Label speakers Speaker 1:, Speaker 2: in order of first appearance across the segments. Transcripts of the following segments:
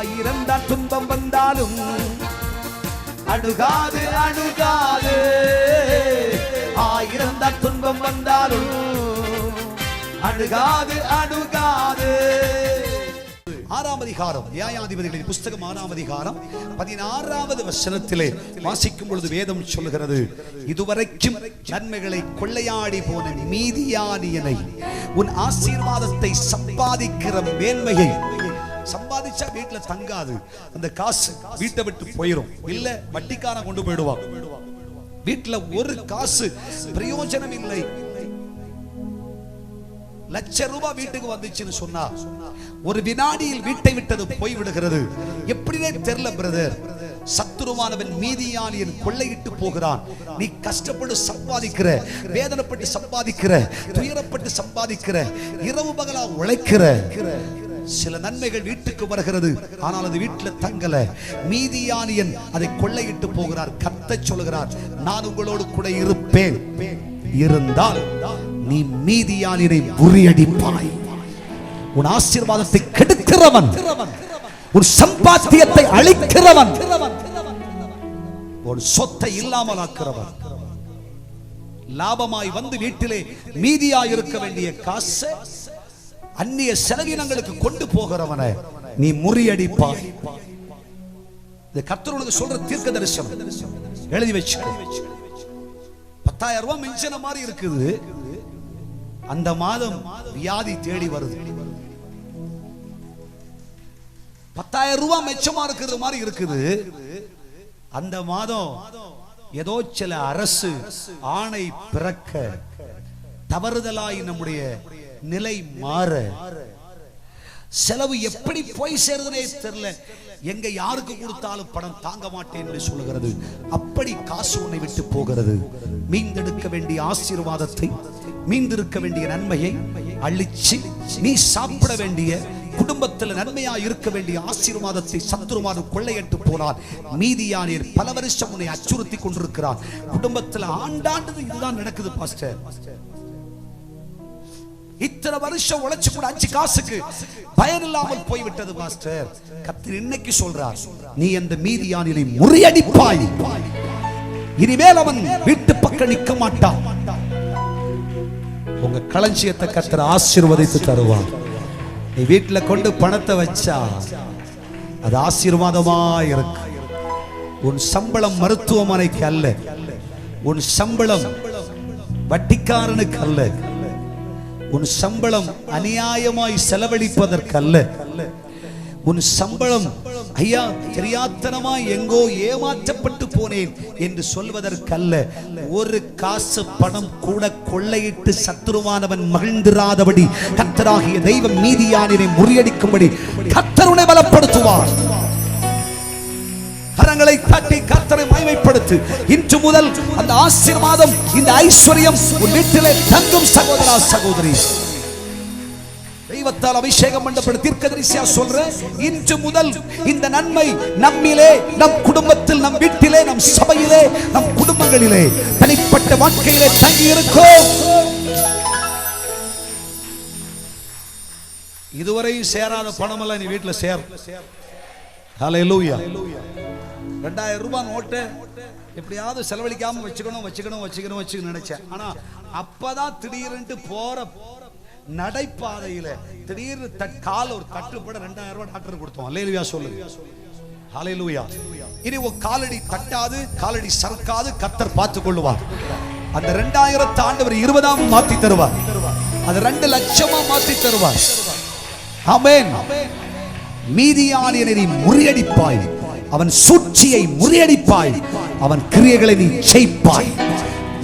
Speaker 1: ஆயிரம் தான் துன்பம் வந்தாலும் அணுகாது அணுகாது. ஆயிரம் தான் துன்பம் வந்தாலும் அணுகாது அணுகாது. 6ஆம் அதிகாரம் நியாயாதிபதிகளின் புஸ்தகம் 6ஆம் அதிகாரம் 16வது வசனத்திலே வாசிக்கும் பொழுது வேதம் சொல்கிறது, இதுவரைக்கும் நன்மைகளை கொள்ளையாடி போன மீதியானியனை, உன் ஆசீர்வாதத்தை சம்பாதிக்கிற மேன்மையை, சம்பாதிச்சா வீட்டுல தங்காது, அந்த காசு வீட்டை விட்டு போயிடும், இல்ல வட்டிக்காரன் கொண்டு போயிடுவான், வீட்டுல ஒரு காசு பிரயோஜனம் இல்லை. ₹1,00,000 வீட்டுக்கு வந்துச்சுன்னு சொன்னா ஒரு வினாடியில் வீட்டை விட்டது போய் விடுகிறது. எப்படினே தெரியல பிரதர். சத்துருவானவன் மீதியானியன் கொள்ளையிட்டு போகிறான். நீ கஷ்டப்பட்டு சம்பாதிக்கிற, வேதனைப்பட்டு சம்பாதிக்கிற, துயரப்பட்டு சம்பாதிக்கிற, இரவு பகலா உழைக்கிற, சில நன்மைகள் வீட்டுக்கு வருகிறது, ஆனால் அது வீட்டுல தங்கல. மீதியானியன் அதை கொள்ளையிட்டு போகிறார். கர்த்தர் சொல்கிறார், நான் உங்களோடு கூட இருப்பேன், இருந்தால் நீ மீதியானியனை முறியடிப்பாய். உன் ஆசீர்வாதத்தை கெடுக்கிறவன், உன் சம்பாத்தியத்தை அழிக்கிறவன், உன் சொத்தை இல்லாமல் ஆக்கிறவன், லாபமாய் வந்து வீட்டிலே மீதியாய் இருக்க வேண்டிய காசை அந்நிய செலவினங்களுக்கு கொண்டு போகிறவனை நீ முறியடிப்பாய். இது கர்த்தர் உனக்கு சொல்ற தீர்க்க தரிசனம். எழுதி வச்சுக்கோ. 10,000 ரூபாய் மிஞ்சின மாதிரி இருக்குது, அந்த மாதம் வியாதி தேடி வருது. 10,000 ரூபாய் மிச்சமா இருக்கிறது மாதிரி இருக்குது, அந்த மாதம் ஏதோ சில அரசு ஆணை பிறக்க தவறுதலாய் நம்முடைய நிலை மாற, செலவு எப்படி போய் சேருதுனே தெரியல, எங்க யாருக்கு கொடுத்தாலும் பணம் தாங்க மாட்டேன் என்று சொல்லுகிறது. அப்படி காசு உன்னை விட்டு போகிறது. மீந்தெடுக்க வேண்டிய ஆசீர்வாதத்தை, மீந்திருக்க வேண்டிய நன்மையை அழிச்சு, நீ சாப்பிட வேண்டிய, குடும்பத்தில் நன்மையா இருக்க வேண்டிய ஆசீர்வாதத்தை சத்துருவான கொள்ளையிட்டு போனார். மீதியானியர் பல வருஷம் உன்னை அச்சுறுத்தி கொண்டிருக்கிறார். குடும்பத்தில் ஆண்டாண்டு இதுதான் நடக்குது பாஸ்டர். இத்தனை வருஷம் உழைச்சு கூட 5 காசுக்கு பயன் இல்லாமல் போய்விட்டது பாஸ்டர். கர்த்தர் இன்னைக்கு சொல்றார், நீ அந்த மீதியானியனை முறியடிப்பாய். இனிமேல் அவன் வீட்டு பக்கம் நிற்க மாட்டான். உங்க களஞ்சியத்தை கர்த்தர் ஆசீர்வதித்து தருவான். நீ வீட்டுல கொண்டு பணத்தை வச்சா அது ஆசீர்வாதமா இருக்கு. உன் சம்பளம் மருத்துவமனைக்கு அல்ல, உன் சம்பளம் வட்டிக்காரனுக்கு அல்ல, உன் சம்பளம் அநியாயமாய் செலவழிப்பதற்கல்ல, உன் சம்பளம் ஐயா தெரியாத்தனமாய் எங்கோ ஏமாற்றப்பட்டு போனேன் என்று சொல்வதற்கல்ல. ஒரு காசு பணம் கூட கொள்ளையிட்டு சத்துருவானவன் மகிழ்ந்திராதபடி கர்த்தராகிய தெய்வம் மீதியானியனை முறியடிக்கும்படி கர்த்தர் உன்னை பலப்படுத்துவார். கரங்களை தட்டி கர்த்தரை மகிமைப்படுத்து. இன்று முதல் அந்த ஆசீர்வாதம், இந்த ஐஸ்வர்யம் உன் வீட்டிலே தங்கும். சகோதரா சகோதரி, தெய்வத்தால் அபிஷேகம் பண்ணப்பட்ட தீர்க்கதரிசியா சொல்றேன், இன்று முதல் இந்த நன்மை நம்மிலே, நம் குடும்பத்தில், நம் வீட்டிலே, நம் சபையிலே, நம் குடும்பங்களிலே, தனிப்பட்ட வாழ்க்கையிலே தங்கி இருக்கும். இதுவரையும் சேராத பணமெல்லாம் நீ வீட்டில் சேர். ஹல்லேலூயா. 2000 ரூபாய் நோட்டு எப்படியாவது செலவழிக்காம வச்சுக்கணும் நினைச்சேன். ஆனா அப்பதான் திடீர்னு போற நடைபாதையில திடீர்னு கால் ஒரு தட்டுப்பட 2000 ரூபாய் டாக்டர் கொடுத்தோம். அல்லேலூயா சொல்லுங்க. ஹல்லேலூயா. இனி ஒரு காலடி தட்டாது, காலடி சறுக்காது, கர்த்தர் பார்த்துக் கொள்ளுவார். அந்த 2000 ஆண்டவர் 20ஆம் மாத்தி தருவார். அது 2 லட்சமா மாத்தி தருவார். ஆமென். மீதியானியனை முறியடிப்பாய், அவன் சூழ்ச்சியை முறியடிப்பாய், அவன் கிரியைகளை நீ ஜெயிப்பாய்.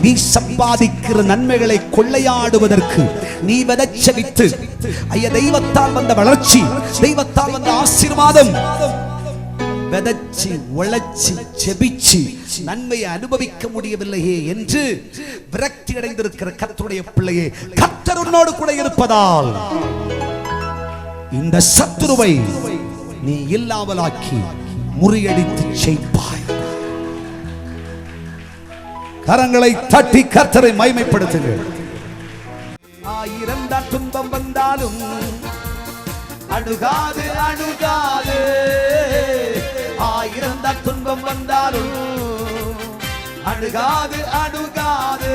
Speaker 1: நீ சம்பாதிக்கிற நன்மைகளை கொள்ளையாடுவதற்கு நீ விதைச்ச வித்து, ஐயா தெய்வத்தால் வந்த வளர்ச்சி, தெய்வத்தால் வந்த ஆசீர்வாதம், விதைச்சு உழைச்சு ஜெபிச்சு நன்மையை அனுபவிக்க முடியவில்லையே என்று விரக்தி அடைந்திருக்கிற கர்த்தருடைய பிள்ளையே, கர்த்தர் உன்னோடு கூட இருப்பதால் இந்த சத்துருவை நீ இல்லாமலாக்கி முறியடித்து ஜெயிப்பாய். கரங்களை தட்டி கர்த்தரை மகிமைப்படுத்துங்கள். 1000 துன்பம் வந்தாலும் அணுகாது அணுகாது. வந்தா துன்பம் வந்தாலும் அணுகாது அணுகாது